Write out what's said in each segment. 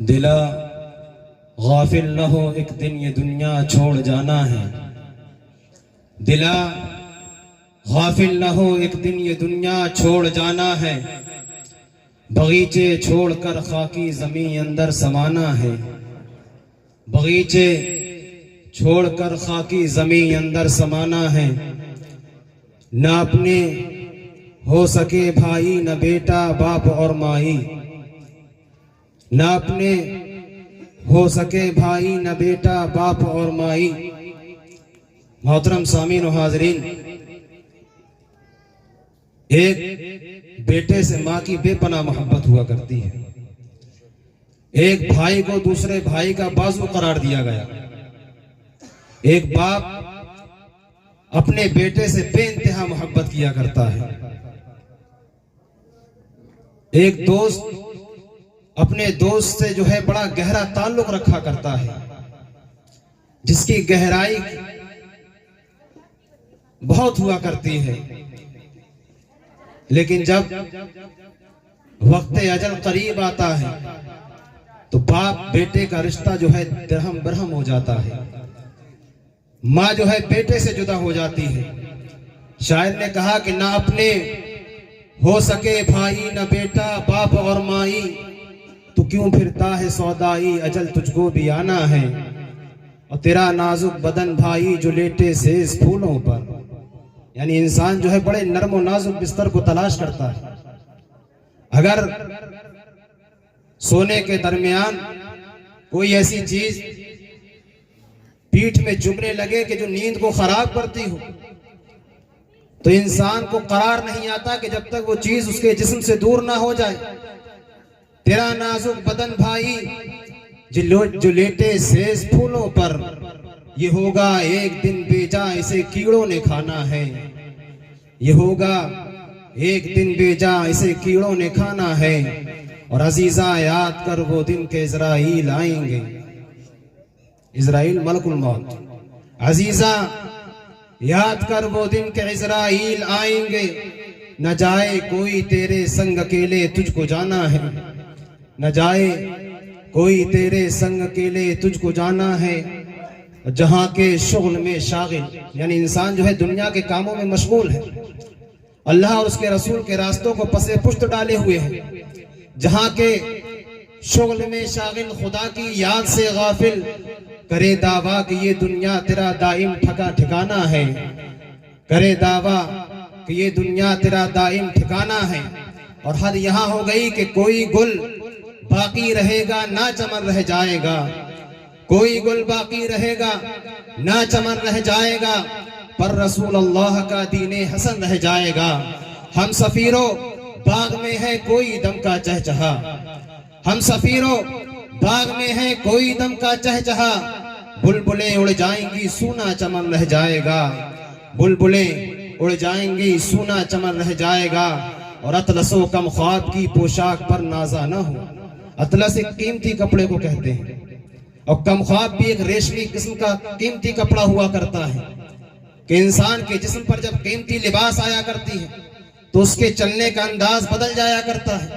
دلا غافل نہ ہو ایک دن یہ دنیا چھوڑ جانا ہے. دلا غافل نہ ہو ایک دن یہ دنیا چھوڑ جانا ہے. بغیچے چھوڑ کر خاکی زمین اندر سمانا ہے. بغیچے چھوڑ کر خاکی زمین اندر سمانا ہے. نہ اپنے ہو سکے بھائی نہ بیٹا باپ اور مائی. نہ اپنے ہو سکے بھائی نہ بیٹا باپ اور مائی. محترم سامعین و حاضرین، ایک بیٹے سے ماں کی بے پناہ محبت ہوا کرتی ہے. ایک بھائی کو دوسرے بھائی کا بازو قرار دیا گیا. ایک باپ اپنے بیٹے سے بے انتہا محبت کیا کرتا ہے. ایک دوست اپنے دوست سے جو ہے بڑا گہرا تعلق رکھا کرتا ہے، جس کی گہرائی بہت ہوا کرتی ہے. لیکن جب وقت اجل قریب آتا ہے تو باپ بیٹے کا رشتہ جو ہے درہم برہم ہو جاتا ہے. ماں جو ہے بیٹے سے جدا ہو جاتی ہے. شاعر نے کہا کہ نہ اپنے ہو سکے بھائی نہ بیٹا باپ اور مائی، تو کیوں پھرتا ہے سودائی اجل تجھ کو بھی آنا ہے. اور تیرا نازک بدن بھائی جو لیٹے سیز پھولوں پر. یعنی انسان جو ہے بڑے نرم و نازک بستر کو تلاش کرتا ہے. اگر سونے کے درمیان کوئی ایسی چیز پیٹھ میں چبھنے لگے کہ جو نیند کو خراب کرتی ہو، تو انسان کو قرار نہیں آتا کہ جب تک وہ چیز اس کے جسم سے دور نہ ہو جائے. تیرا نازک بدن بھائی جو لیٹے سیز پھولوں پر، یہ ہوگا ایک دن بے جا اسے کیڑوں نے کھانا ہے. یہ ہوگا ایک دن بے جا اسے کیڑوں نے کھانا ہے. اور عزیزاں یاد کر وہ دن کے عزرائیل آئیں گے. عزرائیل ملک الموت. عزیزاں یاد کر وہ دن کے عزرائیل آئیں گے. نہ جائے کوئی تیرے سنگ اکیلے تجھ کو جانا ہے. نہ جائے کوئی تیرے سنگ اکیلے تجھ کو جانا ہے. جہاں کے شغل میں شاغل، یعنی انسان جو ہے دنیا کے کاموں میں مشغول ہے، اللہ اور اس کے رسول کے راستوں کو پس پشت ڈالے ہوئے ہے. جہاں کے شغل میں شاغل، خدا کی یاد سے غافل، کرے دعویٰ کہ یہ دنیا تیرا دائم ٹھکانہ ہے. کرے دعویٰ کہ یہ دنیا تیرا دائم ٹھکانہ ہے. اور حد یہاں ہو گئی کہ کوئی گل باقی رہے گا نہ چمن رہ جائے گا. کوئی گل باقی رہے گا نہ چمن رہ جائے گا، پر رسول اللہ کا دین حسن رہ جائے گا. ہم سفیروں باغ میں ہے کوئی دم کا چہچہا. ہم سفیروں باغ میں ہے کوئی دم کا چہچہا. بلبلیں اڑ جائیں گی سونا چمن رہ جائے گا. بلبلیں اڑ جائیں گی سونا چمن رہ جائے گا. اور اطلس و کم خواب کی پوشاک پر نازا نہ ہو. اطلس ایک قیمتی کپڑے کو کہتے ہیں، اور کم خواب بھی ایک ریشمی قسم کا قیمتی کپڑا ہوا کرتا ہے کہ انسان کے جسم پر جب قیمتی لباس آیا کرتی ہے تو اس کے چلنے کا انداز بدل جایا کرتا ہے.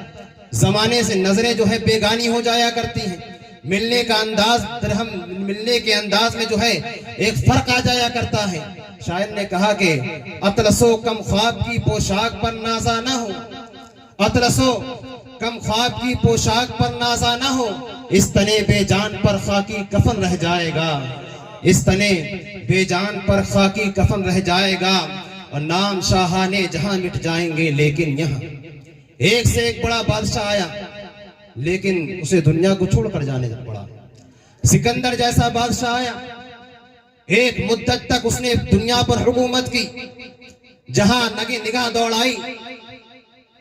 زمانے سے نظریں جو ہے بیگانی ہو جایا کرتی ہیں. ملنے کا انداز ملنے کے انداز میں جو ہے ایک فرق آ جایا کرتا ہے. شاعر نے کہا کہ اطلسو کم خواب کی پوشاک پر نازا نہ ہو. اطلسو کم خواب کی پوشاک پر نازا نہ ہو. اس تنے بے جان پر خاکی کفن رہ جائے گا. اس تنے بے جان پر خاکی کفن رہ جائے گا. اور نام شاہانے جہاں مٹ جائیں گے، لیکن یہاں ایک سے ایک بڑا بادشاہ آیا، لیکن اسے دنیا کو چھوڑ کر جانے پڑا. سکندر جیسا بادشاہ آیا، ایک مدت تک اس نے دنیا پر حکومت کی. جہاں نگاہ دوڑائی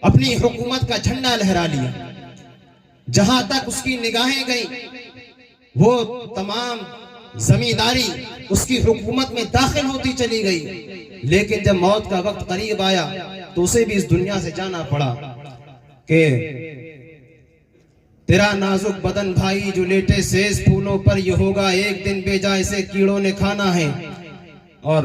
اپنی حکومت کا جھنڈا لہرا لیا. جہاں تک اس کی نگاہیں گئیں وہ تمام زمینداری اس کی حکومت میں داخل ہوتی چلی گئی. لیکن جب موت کا وقت قریب آیا تو اسے بھی اس دنیا سے جانا پڑا کہ تیرا نازک بدن بھائی جو لیٹے سیز پھولوں پر، یہ ہوگا ایک دن بے جا اسے کیڑوں نے کھانا ہے. اور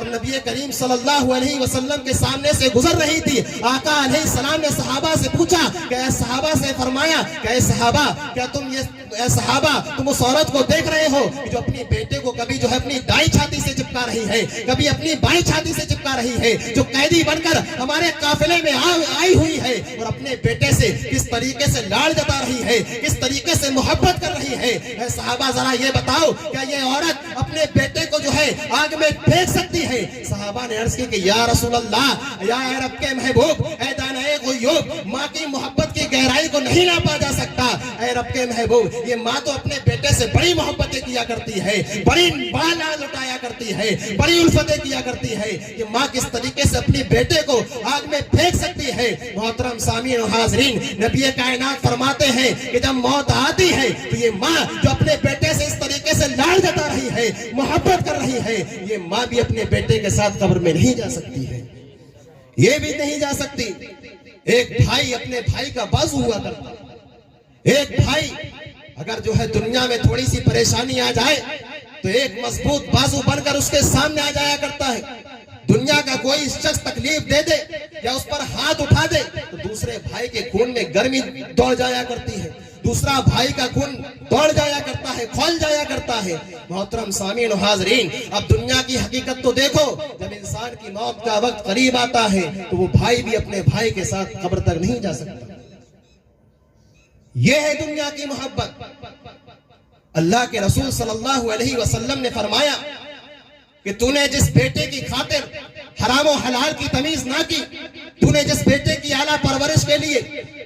اور نبی کریم صلی اللہ علیہ وسلم کے سامنے سے گزر رہی تھی. آقا علیہ السلام نے صحابہ سے پوچھا کہ اے صحابہ سے فرمایا کہ اے صحابہ کیا تم اس عورت کو دیکھ رہے ہو جو اپنی بیٹے کو کبھی جو ہے اپنی دائیں چھاتی سے چپکا رہی ہے, کبھی اپنی بائیں چھاتی سے چپکا رہی ہے, جو قیدی بن کر ہمارے قافلے میں آئی ہوئی ہے اور اپنے بیٹے سے کس طریقے سے لاڑ جتا رہی ہے, کس طریقے سے محبت کر رہی ہے. اے صحابہ ذرا یہ بتاؤ کیا یہ عورت اپنے بیٹے کو جو ہے آگ میں پھینک سکتی ہے؟ صحابہ نے عرض کی کہ یا رسول اللہ, یا اے رب کے محبوب, اے دانائے غیوب, ماں کی محبت کی گہرائی کو نہیں ناپا جا سکتا. اے رب کے محبوب, یہ ماں تو اپنے بیٹے سے بڑی محبتیں کیا کرتی ہے, بڑا لاڈ لٹایا کرتی ہے, بڑی الفتیں کیا کرتی ہے. یہ ماں کس طریقے سے اپنے بیٹے کو آگ میں پھینک سکتی ہے؟ محترم سامعین و حاضرین, نبی کائنات فرماتے ہیں کہ جب موت آتی ہے تو یہ ماں جو اپنے بیٹے سے اس طریقے سے لاڑ جتا رہی ہے, محبت کر رہی ہے, یہ ماں بھی اپنے بیٹے کے ساتھ قبر میں نہیں جا سکتی ہے, یہ بھی نہیں جا سکتی. ایک بھائی اپنے بھائی کا بازو ہوا کرتا. ایک بھائی اگر جو ہے دنیا میں تھوڑی سی پریشانی آ جائے تو ایک مضبوط بازو بن کر اس کے سامنے آ جایا کرتا ہے. دنیا کا کوئی شخص تکلیف دے دے یا اس پر ہاتھ اٹھا دے تو دوسرے بھائی کے خون میں گرمی دوڑ جایا کرتی ہے, دوسرا بھائی کا خون دوڑ جایا کرتا ہے, کھول جایا کرتا ہے. محترم سامعین و حاضرین, اب دنیا کی حقیقت تو دیکھو, جب انسان کی موت کا وقت قریب آتا ہے تو وہ بھائی بھی اپنے بھائی کے ساتھ قبر تک نہیں جا سکتا. یہ ہے دنیا کی محبت. اللہ کے رسول صلی اللہ علیہ وسلم نے فرمایا کہ تو نے جس بیٹے کی خاطر حرام و حلال کی تمیز نہ کی, تو نے جس بیٹے کی اعلیٰ پرورش کے لیے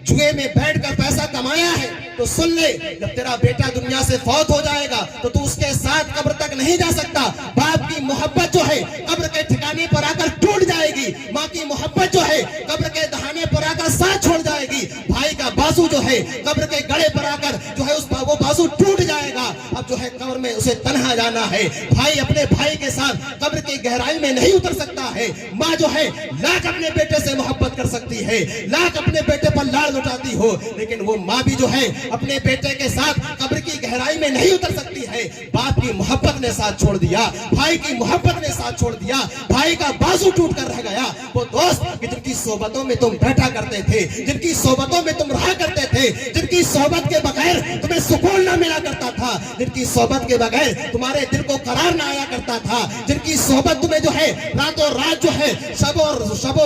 جوئے میں بیٹھ کر پیسہ کمایا ہے, تو سن لے, جب تیرا بیٹا دنیا سے فوت ہو جائے گا تو اس کے ساتھ قبر تک نہیں جا سکتا. باپ کی محبت جو ہے قبر کے ٹھکانے پر آ کر ٹوٹ جائے گی, ماں کی محبت جو ہے قبر کے دہانے پر آ کر ساتھ چھوڑ جائے گی, بھائی کا بازو جو ہے قبر کے گڑے پر آ کر جو ہے وہ بازو ٹوٹ جائے گا. اب جو ہے قبر میں اسے تنہا جانا ہے. بھائی اپنے بھائی کے ساتھ قبر کی گہرائی میں نہیں اتر سکتا ہے. ماں جو ہے لاکھ اپنے بیٹے سے محبت کر سکتی ہے, لاکھ اپنے بیٹے پر لاڑ لٹاتی ہو, لیکن وہ ماں بھی جو ہے اپنے بیٹے کے ساتھ قبر کی گہرائی میں نہیں اتر سکتی ہے. باپ کی محبت نے ساتھ چھوڑ دیا, بھائی کی محبت نے ساتھ چھوڑ دیا, بھائی کا بازو ٹوٹ کر رہ گیا. وہ دوست کہ جن کی صحبتوں میں تم بیٹھا کرتے تھے, جن کی صحبتوں میں تم رہا کرتے تھے, جن کی صحبت کے بغیر تمہیں سکون نہ ملا کرتا تھا, جن کی صحبت کے بغیر تمہارے دل کو قرار نہ آیا کرتا تھا, جن کی صحبت تمہیں جو ہے راتوں رات جو ہے شب و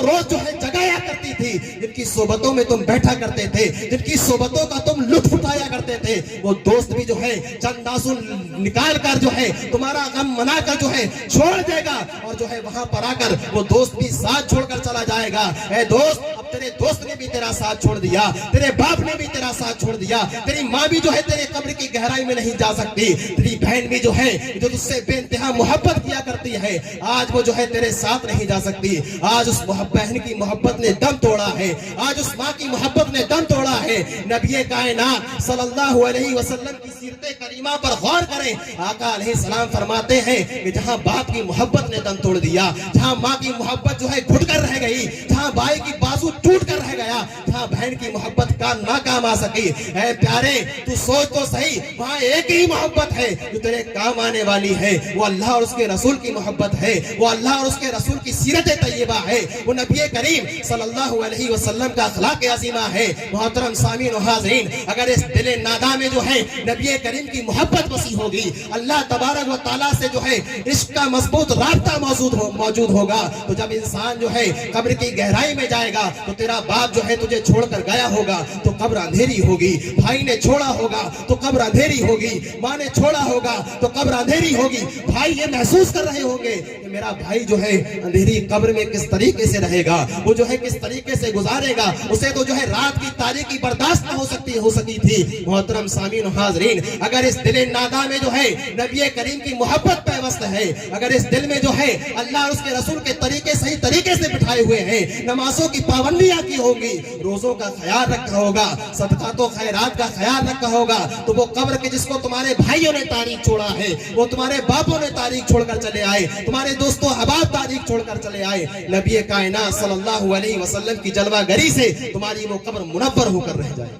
روز جو ہے جگایا کرتی تھی, جن کی صحبتوں میں تم بیٹھا کرتے تھے, جن کی صحبتوں کا تم لطف اٹھایا کرتے تھے, وہ دوست بھی جو ہے چند آنسو نکال کر جو ہے تمہارا غم منا کر جو ہے چھوڑ دے گا, اور جو ہے وہاں پر آ کر وہ دوست بھی ساتھ چھوڑ کر چلا جائے گا. اے دوست, اب تیرے دوست نے بھی تیرا ساتھ چھوڑ دیا, تیرے باپ نے بھی تیرا ساتھ چھوڑ دیا, تیری ماں بھی جو ہے تیرے قبر کی گہرائی میں نہیں جا سکتی, تیری بہن بھی جو ہے جو تجھ سے بے انتہا محبت کیا کرتی ہے, آج وہ جو ہے تیرے ساتھ نہیں جا سکتی. آج اس بہن کی محبت نے دم توڑا ہے, آج اس ماں کی محبت نے دم توڑا ہے. نبی کائنات صلی اللہ علیہ وسلم کی سیرت کریمہ پر غور کریں. آقا علیہ السلام فرماتے ہیں کہ جہاں باپ کی محبت نے دم توڑ دیا, جہاں ماں کی محبت جو ہے گھٹ کر رہ گئی, جہاں بھائی کی بازو ٹوٹ کر رہ گیا, جہاں بہن کی محبت کا ناکام آ سکی, اے پیارے تو سوچ تو صحیح, وہاں ایک ہی محبت ہے جو تیرے کام آنے والی ہے, وہ اللہ اور اس کے رسول کی محبت ہے, وہ اللہ اور اس کے رسول کی سیرت طیبہ ہے, وہ نبی کریم صلی اللہ علیہ وسلم کا اخلاق عظیمہ ہے. محترم سامعین و حاضرین, اگر اس دل نادا میں جو ہے نبی کریم کی محبت وسیع ہوگی, اللہ تبارک و تعالیٰ سے جو ہے عشق کا مضبوط رابطہ موجود ہوگا, تو جب انسان جو ہے قبر کی گہرائی میں جائے گا تو تیرا باپ جو ہے تجھے چھوڑ کر گیا ہوگا تو قبر اندھیری ہوگی, بھائی نے چھوڑا ہوگا تو قبر اندھیری ہوگی, ماں نے چھوڑا ہوگا تو قبر اندھیری ہوگی. بھائی یہ محسوس کر رہے ہوں گے کہ میرا بھائی جو ہے اندھیری قبر میں کس طریقے سے رہے گا, وہ جو ہے کس طریقے سے گزارے گا, اسے تو جو ہے رات کی تاریکی برداشت نہ ہو سکی تھی. محترم سامعین و حاضرین, اگر اس دل نادا میں جو ہے نبی کریم کی محبت پیوست ہے, اگر اس دل میں جو ہے اللہ اور اس کے رسول کے طریقے صحیح طریقے سے بٹھائے ہوئے ہیں, نمازوں کی پابندیاں کی ہوگی, روزوں کا خیال رکھا ہوگا, صدقات و خیرات کا خیال رکھا ہوگا, تو وہ قبر کے جس کو تمہارے بھائیوں نے تاریخ چھوڑا ہے, وہ تمہارے باپوں نے تاریخ چھوڑ کر چلے آئے, تمہارے دوستوں احباب تاریخ چھوڑ کر چلے آئے, نبی کائنات صلی اللہ علیہ وسلم کی جلوہ گری سے تمہاری وہ قبر منور ہو کر رہ جائے.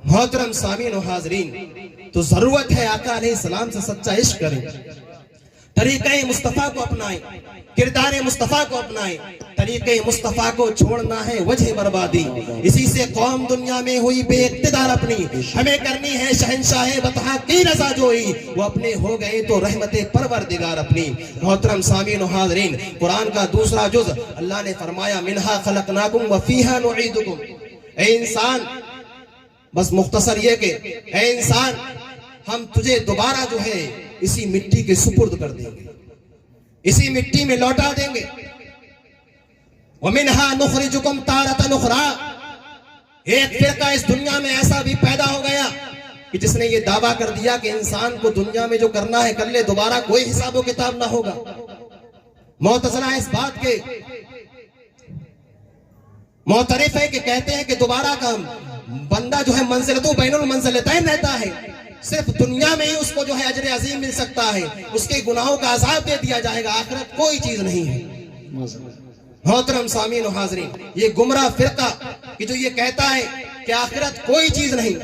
محترم سامعین و حاضرین, تو ضرورت ہے آقا علیہ السلام سے سچا عشق کریں, طریقہ مصطفیٰ کو اپنائیں، کردار مصطفیٰ کو اپنائیں. طریقہ مصطفیٰ کو چھوڑنا ہے وجہ بربادی. اسی سے قوم دنیا میں ہوئی بے اقتدار اپنی. ہمیں کرنی ہے شہنشاہ بطحا کی رضا جوئی، وہ اپنے ہو گئے تو رحمت پروردگار اپنی. محترم سامعین و حاضرین، قرآن کا دوسرا جز اللہ نے فرمایا منہا خلقناکم وفیہا نعیدکم. اے انسان، بس مختصر یہ کہ اے انسان، ہم تجھے دوبارہ جو ہے اسی مٹی کے سپرد کر دیں گے، اسی مٹی میں لوٹا دیں گے. وَمِنْهَا نُخْرِجُكُمْ تَارَةً أُخْرَىٰ. ایک فرقہ اس دنیا میں ایسا بھی پیدا ہو گیا کہ جس نے یہ دعویٰ کر دیا کہ انسان کو دنیا میں جو کرنا ہے کر لے، دوبارہ کوئی حساب و کتاب نہ ہوگا. معتزلہ اس بات کے معترف ہے کہ کہتے ہیں کہ دوبارہ کا بندہ جو ہے منزلتوں بین المنزلتین رہتا ہے، صرف دنیا میں ہی اس کو جو ہے اجر عظیم مل سکتا ہے، اس کے گناہوں کا عذاب دے دیا جائے گا، آخرت کوئی چیز نہیں ہے. محترم سامعین و حاضرین، یہ گمراہ فرقہ کہ جو یہ کہتا ہے کہ آخرت کوئی چیز نہیں،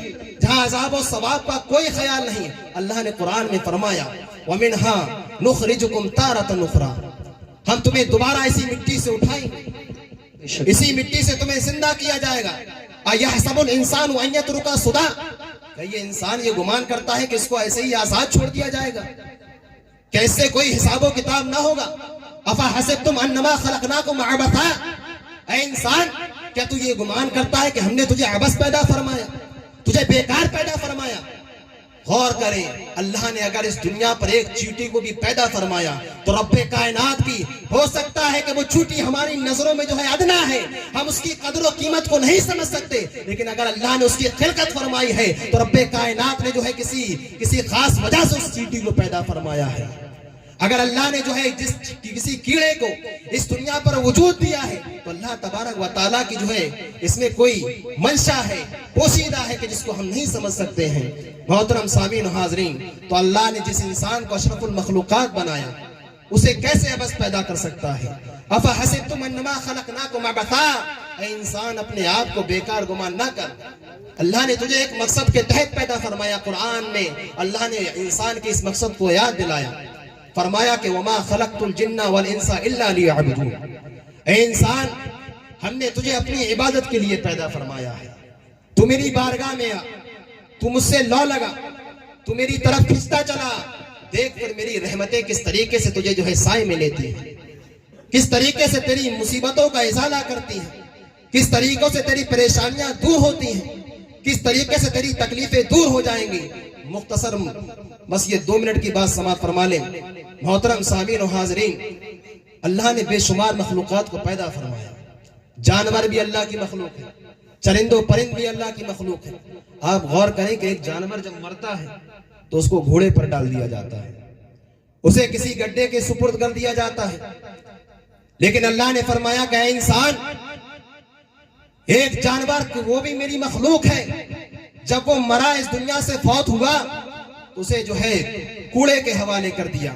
جہاں عذاب و ثواب کا کوئی خیال نہیں، اللہ نے قرآن میں فرمایا وَمِنْهَا نُخْرِجُكُمْ تَارَةً أُخْرَىٰ. ہم تمہیں دوبارہ اسی مٹی سے اٹھائیں گے، اسی مٹی سے تمہیں زندہ کیا جائے گا. أَيَحْسَبُ الْإِنسَانُ أَن يَتْرُكَ سُدًى. کہ یہ انسان یہ گمان کرتا ہے کہ اس کو ایسے ہی آزاد چھوڑ دیا جائے گا، کہ اس سے کوئی حساب و کتاب نہ ہوگا. افحسبتم انما خلقناکم عبثا. اے انسان، کیا تو یہ گمان کرتا ہے کہ ہم نے تجھے عبث پیدا فرمایا، تجھے بیکار پیدا فرمایا؟ غور کریں، اللہ نے اگر اس دنیا پر ایک چیٹی کو بھی پیدا فرمایا تو رب کائنات کی ہو سکتا ہے کہ وہ چیٹی ہماری نظروں میں جو ہے ادنا ہے، ہم اس کی قدر و قیمت کو نہیں سمجھ سکتے، لیکن اگر اللہ نے اس کی خلقت فرمائی ہے تو رب کائنات نے جو ہے کسی خاص وجہ سے اس چیٹی کو پیدا فرمایا ہے. اگر اللہ نے جو ہے کسی کیڑے کو اس دنیا پر وجود دیا ہے تو اللہ تبارک و تعالیٰ کی جو ہے اس میں کوئی منشا ہے، پوشیدہ ہے کہ جس کو ہم نہیں سمجھ سکتے ہیں. محترم سامعین و حاضرین، تو اللہ نے جس انسان کو اشرف المخلوقات بنایا اسے کیسے عبث پیدا کر سکتا ہے؟ افحسبتم انما خلقناکم عبثا. اے انسان، اپنے آپ کو بیکار گمان نہ کر. اللہ نے تجھے ایک مقصد کے تحت پیدا فرمایا. قرآن میں اللہ نے انسان کے اس مقصد کو یاد دلایا، فرمایا کہ وما خلقت الجن والانس الا ليعبدون. اے انسان، ہم نے تجھے اپنی عبادت کے لیے پیدا فرمایا ہے. تو میری بارگاہ میں آ، تو مجھ سے لو لگا، تو میری طرف کھنچتا چلا. دیکھ کر میری رحمتیں کس طریقے سے تجھے جو ہے سائے میں لیتی ہیں، کس طریقے سے تیری مصیبتوں کا ازالہ کرتی ہیں، کس طریقوں سے تیری پریشانیاں دور ہوتی ہیں، کس طریقے سے تیری تکلیفیں دور ہو جائیں گی. مختصر بس یہ 2 منٹ کی بات سماعت فرما لیں. محترم سامعین و حاضرین، اللہ نے بے شمار مخلوقات کو پیدا فرمایا. جانور بھی اللہ کی مخلوق ہے، چرند و پرند بھی اللہ کی مخلوق ہے. آپ غور کریں کہ ایک جانور جب مرتا ہے تو اس کو گھوڑے پر ڈال دیا جاتا ہے، اسے کسی گڈھے کے سپرد کر دیا جاتا ہے. لیکن اللہ نے فرمایا کہ اے انسان، ایک جانور وہ بھی میری مخلوق ہے، جب وہ مرا، اس دنیا سے فوت ہوا، اسے جو ہے کوڑے کے حوالے کر دیا،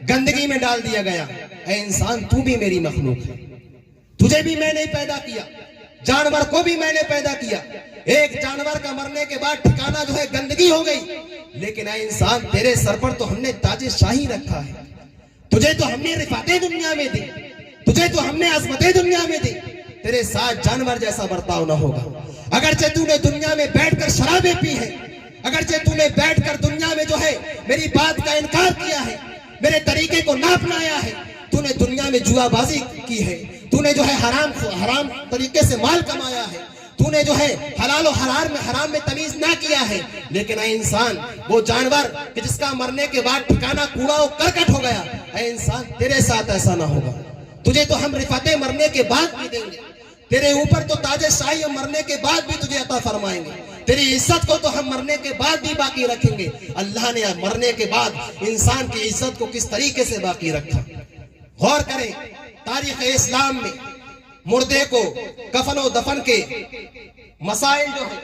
گندگی میں ڈال دیا گیا. اے انسان، تو بھی میری مخلوق ہے، تجھے بھی میں نے پیدا کیا، جانور کو بھی میں نے پیدا کیا. ایک جانور کا مرنے کے بعد ٹھکانہ جو ہے گندگی ہو گئی، لیکن اے انسان، تیرے سر پر تو ہم نے تاج شاہی رکھا ہے، تجھے تو ہم نے رفعتیں دنیا میں دی، تجھے تو ہم نے عظمتیں دنیا میں دی. تیرے ساتھ جانور جیسا برتاؤ نہ ہوگا. اگرچہ تو نے دنیا میں بیٹھ کر شرابیں پی ہے، اگرچہ تو نے بیٹھ کر دنیا میں جو ہے میری بات کا انکار کیا ہے، میرے طریقے کو نہ اپنایا ہے، تو نے دنیا میں جوا بازی کی ہے، تو نے جو ہے حرام طریقے سے مال کمایا ہے، تو نے جو ہے حلال و حرام میں تمیز نہ کیا ہے. لیکن اے انسان، وہ جانور کہ جس کا مرنے کے بعد ٹھکانہ کوڑا و کرکٹ ہو گیا، اے انسان، تیرے ساتھ ایسا نہ ہوگا. تجھے تو ہم رفعتیں مرنے کے بعد بھی دیں گے، تیرے اوپر تو تاج شاہی ہم مرنے کے بعد بھی تجھے عطا فرمائیں گے، تیری عزت کو تو ہم مرنے کے بعد بھی باقی رکھیں گے. اللہ نے مرنے کے بعد انسان کی عزت کو کس طریقے سے باقی رکھا. غور کریں، تاریخ اسلام میں مردے کو کفن و دفن کے مسائل جو ہے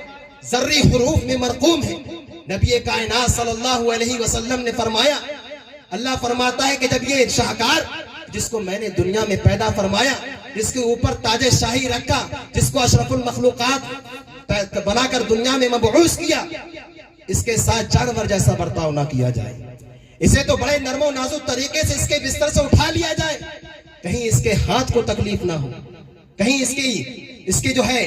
ذری حروف میں مرقوم ہیں. نبی کائنات صلی اللہ علیہ وسلم نے فرمایا، اللہ فرماتا ہے کہ جب یہ شاہکار جس کو میں نے دنیا میں پیدا فرمایا، جس کے اوپر تاج شاہی رکھا، جس کو اشرف المخلوقات بنا کر دنیا میں مبعوث کیا، اس کے ساتھ جانور جیسا برتاؤ نہ کیا جائے. اسے تو بڑے نرم و نازک طریقے سے اس کے بستر سے اٹھا لیا جائے، کہیں اس کے ہاتھ کو تکلیف نہ ہو، کہیں اس کی جو ہے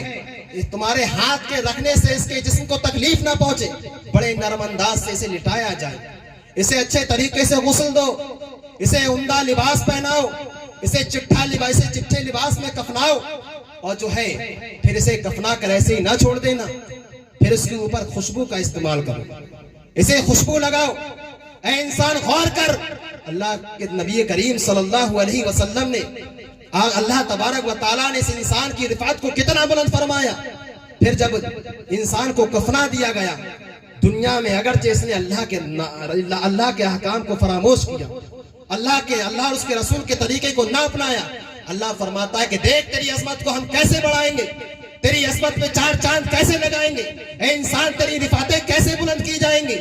تمہارے ہاتھ کے رکھنے سے اس کے جسم کو تکلیف نہ پہنچے، بڑے نرم انداز سے اسے لٹایا جائے، اسے اچھے طریقے سے غسل دو، اسے عمدہ لباس پہناؤ، اسے چٹھے لباس میں کفناؤ، اور جو ہے پھر اسے کفنا کر ایسے ہی نہ چھوڑ دینا، پھر اس کے اوپر خوشبو کا استعمال کرو، اسے خوشبو لگاؤ۔ اے انسان غور کر، اللہ کے نبی کریم صلی اللہ علیہ وسلم نے، اللہ تبارک و تعالیٰ نے اس انسان کی رفعت کو کتنا بلند فرمایا۔ پھر جب انسان کو کفنا دیا گیا، دنیا میں اگرچہ اس نے اللہ کے احکام کو فراموش کیا، اللہ اور اس کے رسول کے طریقے کو نہ اپنایا، اللہ فرماتا ہے کہ دیکھ تیری عظمت کو ہم کیسے بڑھائیں گے، تیری عظمت پہ 4 چاند کیسے لگائیں گے، اے انسان تیری رفعتیں کیسے بلند کی جائیں گی،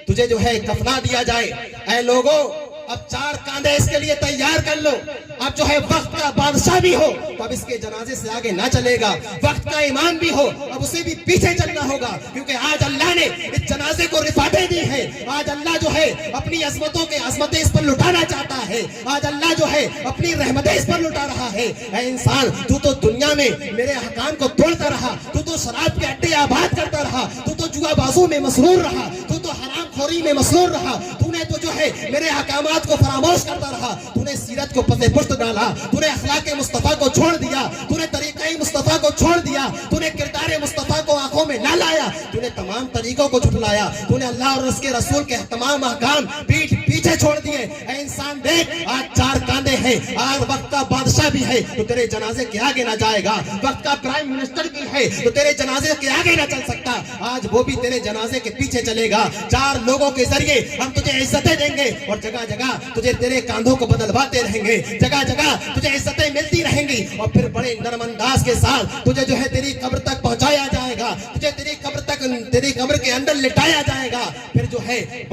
تجھے جو ہے کفنا دیا جائے۔ اے لوگوں، اب 4 کاندھے اس کے لیے تیار کر لو، اب جو ہے وقت کا بادشاہ بھی ہو تو اب اس کے جنازے سے آگے نہ چلے گا، وقت کا امام بھی ہو اب اسے بھی پیچھے چلنا ہوگا، کیونکہ آج اللہ نے اس جنازے کو رفعتیں دی ہیں، آج اللہ جو ہے اپنی عظمتیں اس پر لٹانا چاہتا ہے، آج اللہ جو ہے اپنی رحمتیں اس پر لٹا رہا ہے۔ اے انسان، تو دنیا میں میرے احکام کو توڑتا رہا، تو شراب کے اڈے آباد کرتا رہا، تو جوا بازوں میں مسرور رہا، تو حرام خوری میں مسرور رہا، تو نے تو جو ہے میرے احکامات کو فراموش کرتا رہا، تو نے سیرت کو پس پشت ڈالا، تو نے اخلاق مصطفیٰ کو چھوڑ دیا، تو نے طریقہ مصطفیٰ کو چھوڑ دیا، تو نے کردار مصطفیٰ کو آنکھوں میں نہ لایا، تو نے تمام طریقوں کو جھٹلایا، تو نے اللہ اور اس کے رسول کے تمام احکام پیچھے چھوڑ دیے۔ اے انسان دیکھ، آج 4 کاندھے ہیں، آج وقت کا بادشاہ بھی ہے تو تیرے جنازے کے آگے نہ جائے گا، وقت کا پرائم منسٹر بھی ہے تو تیرے جنازے کے آگے نہ چل سکتا، آج وہ بھی تیرے جنازے کے پیچھے چلے گا۔ 4 لوگوں کے ذریعے ہم تجھے عزتیں دیں گے اور جگہ جگہ تجھے تیرے کاندھوں کو بدلواتے رہیں گے، جگہ جگہ تجھے عزتیں ملتی رہیں گی، اور پھر بڑے نرم انداز کے ساتھ تجھے جو ہے تیری قبر تک پہنچایا جائے گا، تجھے تیری قبر کے اندر لٹایا جائے گا، پھر جو ہے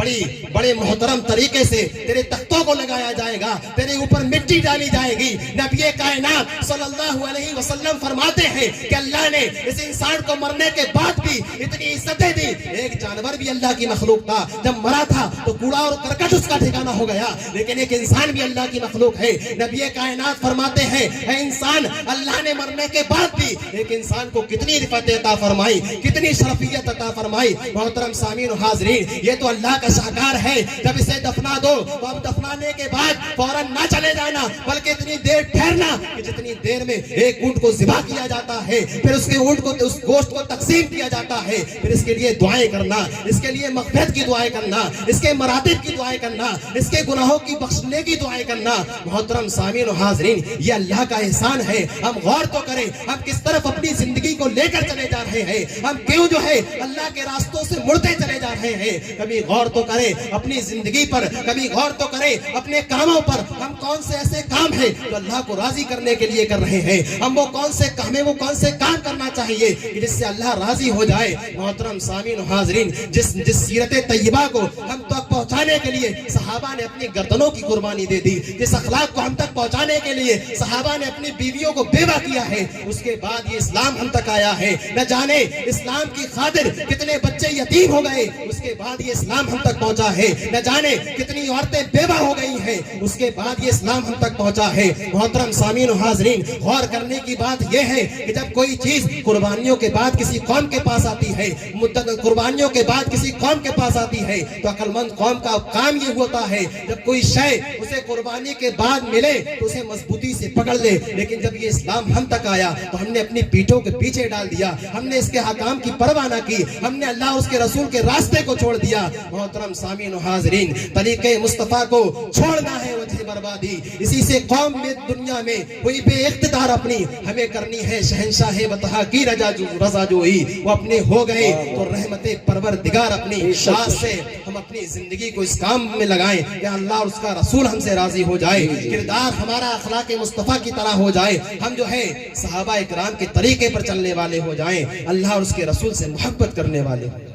بڑے محترم طریقے سے تیرے تختوں کو لگایا جائے گا، تیرے اوپر مٹی ڈالی جائے گی۔ نبی کائنات صلی اللہ علیہ وسلم فرماتے ہیں کہ اللہ نے اس انسان کو مرنے کے بعد بھی اتنی عزتیں دی، ایک جانور بھی اللہ کی مخلوق تھا، جب مرا تھا تو کوڑا اور کرکٹ اس کا ٹھکانہ ہو گیا، لیکن ایک انسان بھی اللہ کی مخلوق ہے۔ نبی کائنات فرماتے ہیں اے انسان، اللہ نے مرنے کے بعد بھی ایک انسان کو کتنی رفعت عطا فرمائی، کتنی شرفیت عطا فرمائی۔ محترم سامعین و حاضرین، یہ تو اللہ کا شاہکار ہے، جب اسے دفنا دو تو اب دفنانے کے بعد فوراً نہ چلے جانا، بلکہ اتنی دیر ٹھہرنا کہ جتنی دیر میں ایک اونٹ کو ذبح کیا جاتا ہے، پھر اس گوشت کو تقسیم کیا جاتا ہے، پھر اس کے لیے دعائیں کرنا، اس کے لیے مغفرت کی دعائیں کرنا، اس کے مراتب کی دعائیں کرنا، اس کے گناہوں کی بخشنے کی دعائیں کرنا۔ محترم سامعین و حاضرین، یہ اللہ کا احسان ہے، ہم غور تو کریں ہم کس طرف اپنی زندگی کو لے کر چلے جا رہے ہیں، ہم کیوں جو ہے اللہ کے راستوں سے مڑتے چلے جا رہے ہیں۔ کبھی غور تو کریں اپنی زندگی پر، کبھی غور تو کریں اپنے کاموں پر، ہم کون سے ایسے کام ہیں جو اللہ کو راضی کرنے کے لیے کر رہے ہیں، ہمیں وہ کون سے کام کرنا چاہیے جس سے اللہ راضی ہو جائے۔ محترم سامعین و حاضرین، جس سیرت طیبہ کو ہم تک پہنچانے کے لیے صحابہ نے اپنی گردنوں کی قربانی دے دی، جس اخلاق کو ہم تک پہنچانے کے لیے صحابہ نے اپنی بیویوں کو بیوہ کیا ہے، اس کے بعد یہ اسلام ہم تک آیا ہے۔ نہ جانے اسلام کی خاطر کتنے بچے یتیم ہو گئے، اس کے بعد یہ اسلام ہم تک پہنچا ہے۔ نہ جانے کتنی عورتیں بیوہ ہو گئی ہیں، اس کے بعد یہ اسلام ہم تک پہنچا ہے۔ محترم سامعین و حاضرین، غور کرنے کی بات یہ ہے کہ جب کوئی چیز قربانیوں کے بعد کسی قوم کے پاس آتی ہے، قربانیوں کے بعد کسی قوم کے پاس آتی ہے، تو عقل مند قوم کا کام یہ ہوتا ہے جب کوئی شے اسے قربانی کے بعد ملے تو اسے مضبوطی سے پکڑ لے، لیکن جب یہ اسلام ہم تک آیا تو ہم نے اپنی پیٹھوں کے پیچھے ڈال دیا، ہم نے اس کے حکام کی پرواہ نہ کی، ہم نے اللہ اور اس کے رسول کے راستے کو چھوڑ دیا۔ محترم سامعین و حاضرین، طریقے مصطفیٰ کو چھوڑنا ہے وجہ بربادی، اسی سے قوم میں دنیا میں کوئی بے اقتدار اپنی ہمیں کرنی ہے شہنشاہ بطحا کی رضا جوئی، وہ اپنے ہو گئے تو رحمت پروردگار اپنی شاہ سے ہم اپنی زندگی کو اس کام میں لگائیں کہ اللہ اور اس کا رسول ہم سے راضی ہو جائے، کردار ہمارا اخلاق مصطفیٰ کی طرح ہو جائے، ہم جو ہے صحابہ اکرام کے طریقے پر چلنے والے ہو جائیں، اللہ اور اس کے رسول سے محبت کرنے والے ہوں۔